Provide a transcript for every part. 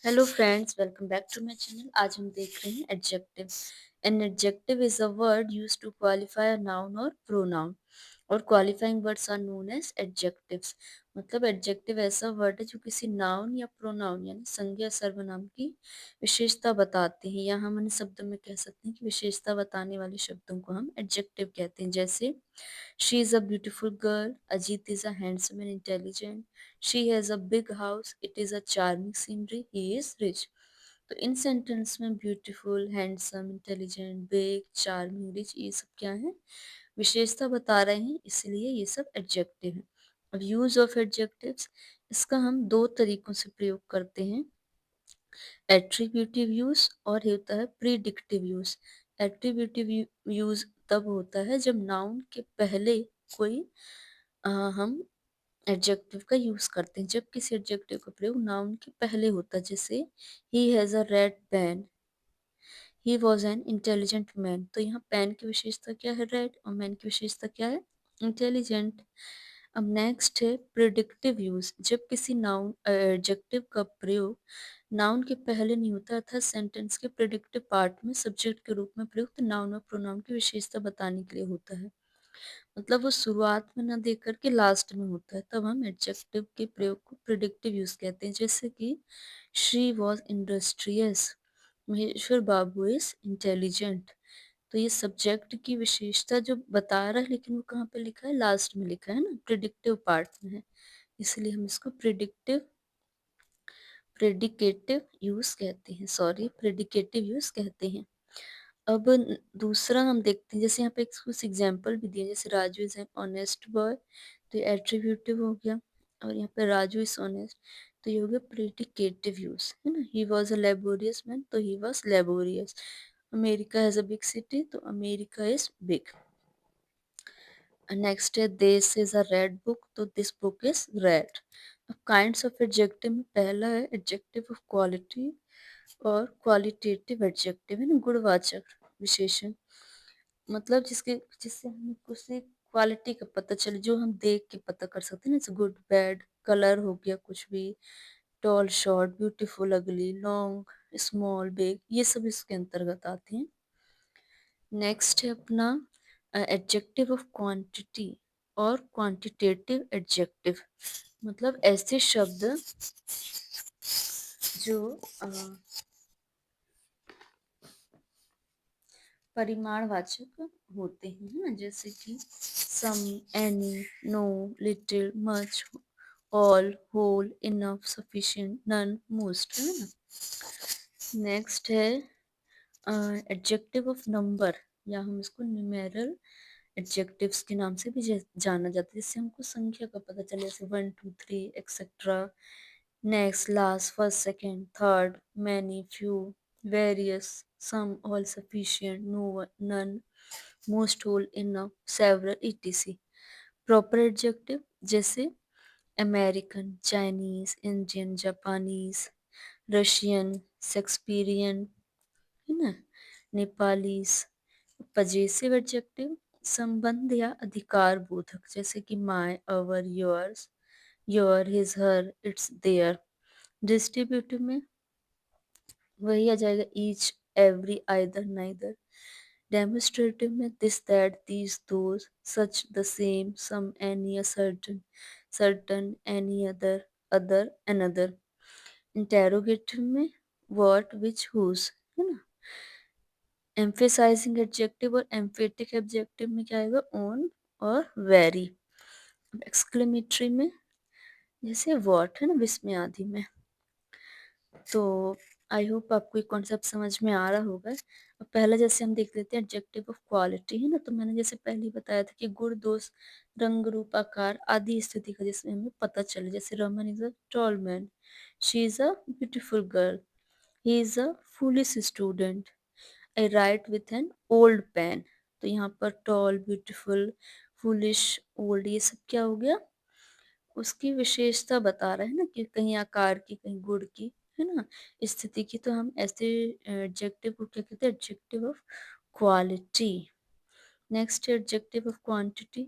Hello friends, welcome back to my channel. आज हम देख रहे हैं adjective. An adjective is a word used to qualify a noun और प्रोनाउन, और qualifying words are known as adjectives. मतलब adjective ऐसा वर्ड है जो किसी नाउन या प्रोनाउन यानी संज्ञा सर्वनाम की विशेषता बताते हैं, या हम अन्य शब्दों में कह सकते हैं कि विशेषता बताने वाले शब्दों को हम एडजेक्टिव कहते हैं। जैसे she is a beautiful girl, Ajit is a handsome and intelligent, she has a big house, it is a charming scenery, he is rich. तो इन सेंटेंस में beautiful, handsome, intelligent, big, charming, rich, ये सब क्या है? विशेषता बता रहे हैं, इसलिए ये सब एडजेक्टिव है। अब यूज ऑफ एडजेक्टिव्स, इसका हम दो तरीकों से प्रयोग करते हैं। एट्रीब्यूटिव यूज और ये होता है प्रीडिक्टिव यूज। एट्रीब्यूटिव यूज तब होता है जब नाउन के पहले कोई हम एडजेक्टिव का यूज करते हैं। जब किसी एडजेक्टिव का प्रयोग नाउन के पहले होता है, जैसे he has a red pen, he was an intelligent man. तो यहाँ पेन की विशेषता क्या है? रेड। और मैन की विशेषता क्या है? इंटेलिजेंट। अब नेक्स्ट है प्रिडिक्टिव यूज। जब किसी नाउन एडजेक्टिव का प्रयोग नाउन के पहले नहीं होता, अर्थात सेंटेंस के प्रिडिक्टिव पार्ट में सब्जेक्ट के रूप में प्रयुक्त नाउन और प्रोनाउन की विशेषता बताने के लिए होता है। मतलब वो शुरुआत में ना दे करके लास्ट में होता है, तब हम एडजेक्टिव के प्रयोग को प्रिडिक्टिव यूज कहते हैं। जैसे कि she was industrious, Maheshwar Babu is intelligent. तो ये सब्जेक्ट की विशेषता जो बता रहा है, लेकिन वो कहाँ पे लिखा है? लास्ट में लिखा है ना, प्रिडिक्टिव पार्ट में है, इसलिए हम इसको प्रेडिकेटिव यूज कहते हैं। सॉरी, प्रेडिकेटिव यूज कहते हैं। अब दूसरा हम देखते हैं, जैसे यहाँ पे कुछ एग्जाम्पल भी दिए, जैसे Raju is an honest boy, तो ये एट्रीब्यूटिव हो गया। और यहाँ पे राजू इज ऑनेस्ट, तो ये हो गया प्रेडिकेटिव यूज, है ना। He was a laborious man, तो he was laborious. America has a big city, तो अमेरिका इज बिग। नेक्स्ट है this is a red book, तो दिस बुक इज रेड। अब काइंड्स ऑफ एडजेक्टिव में पहला है एडजेक्टिव ऑफ क्वालिटी और qualitative adjective, है ना, गुणवाचक विशेषण। मतलब जिससे हमें कुछ क्वालिटी का पता चले, जो हम देख के पता कर सकते हैं ना, जैसे गुड, बैड, कलर हो गया कुछ भी, टॉल, शॉर्ट, ब्यूटीफुल, अगली, लॉन्ग, स्मॉल, बिग, ये सब इसके अंतर्गत आते हैं। नेक्स्ट है अपना एडजेक्टिव ऑफ क्वांटिटी और क्वांटिटेटिव एडजेक्टिव। मतलब ऐसे शब्द जो परिमाणवाचक होते हैं, है ना, जैसे कि some, any, no, little, much, all, whole, enough, sufficient, none, most, है ना। नेक्स्ट है एडजेक्टिव ऑफ नंबर, या हम इसको न्यूमेरल एडजेक्टिव्स के नाम से भी जाना जाता है, जिससे हमको संख्या का पता चले, जैसे 1 2 3 etcetera. Next, last, first, second, third, many, few, various, some, all, sufficient, no, none, most, whole, enough, several, etc। Proper adjective, जैसे American, Chinese, Indian, Japanese, Russian, Shakespearean, है ना, नेपालीज। पजेसिव एडजेक्टिव, संबंध या अधिकार बोधक, जैसे कि my, our, yours, your, his, her, its, their. Distributive में वही आ जाएगा each, every, either, neither. Demonstrative में this, that, these, those, such, the same, some, any, a certain, certain, any other, other, another. Interrogative में what, which, whose, है ना। Emphasizing adjective और emphatic adjective में क्या आएगा? ऑन और वेरी। एक्सक्लेमेटरी में जैसे व्हाट, है ना, विस्मय आदि में। तो आई होप आपको ये कॉन्सेप्ट समझ में आ रहा होगा। अब पहला जैसे हम देख लेते हैं एडजेक्टिव ऑफ क्वालिटी, है ना। तो मैंने जैसे पहले ही बताया था कि गुण, दोष, रंग, रूप, आकार आदि स्थिति का जिसमें हमें पता चले, जैसे Raman is a tall man, she is a beautiful girl, he is a foolish student, I write with an old pen. तो यहाँ पर टॉल, ब्यूटीफुल, फूलिश, ओल्ड, ये सब क्या हो गया? उसकी विशेषता बता रहे हैं ना, कि कहीं आकार की, कहीं गुण की, है ना, स्थिति की। तो हम ऐसे एडजेक्टिव को क्या कहते हैं? Adjective of quality. Next adjective of quantity,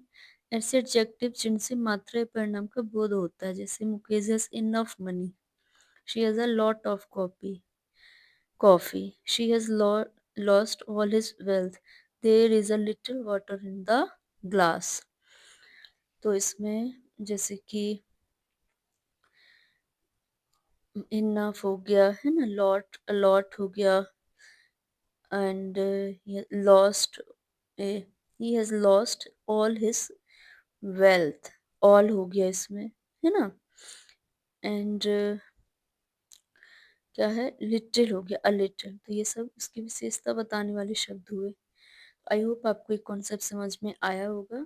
ऐसे एडजेक्टिव जिनसे मात्रा या परिणाम का बोध होता है, जैसे Mukesh has enough money, she has a lot of coffee. She has lost all his wealth. There is a little water in the glass. तो इसमें जैसे कि इनफ हो गया है ना, लॉट अलॉट हो गया, and lost, he has lost all his wealth, all हो गया इसमें, है ना, एंड क्या है, लिटिल हो गया, अ लिटिल। तो ये सब इसकी विशेषता बताने वाले शब्द हुए। आई होप आपको एक कॉन्सेप्ट समझ में आया होगा।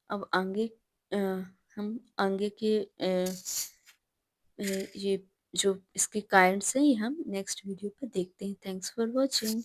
अब आगे अ, हम आगे के ये जो इसके काइंड्स हैं ये हम नेक्स्ट वीडियो पे देखते हैं। Thanks for watching.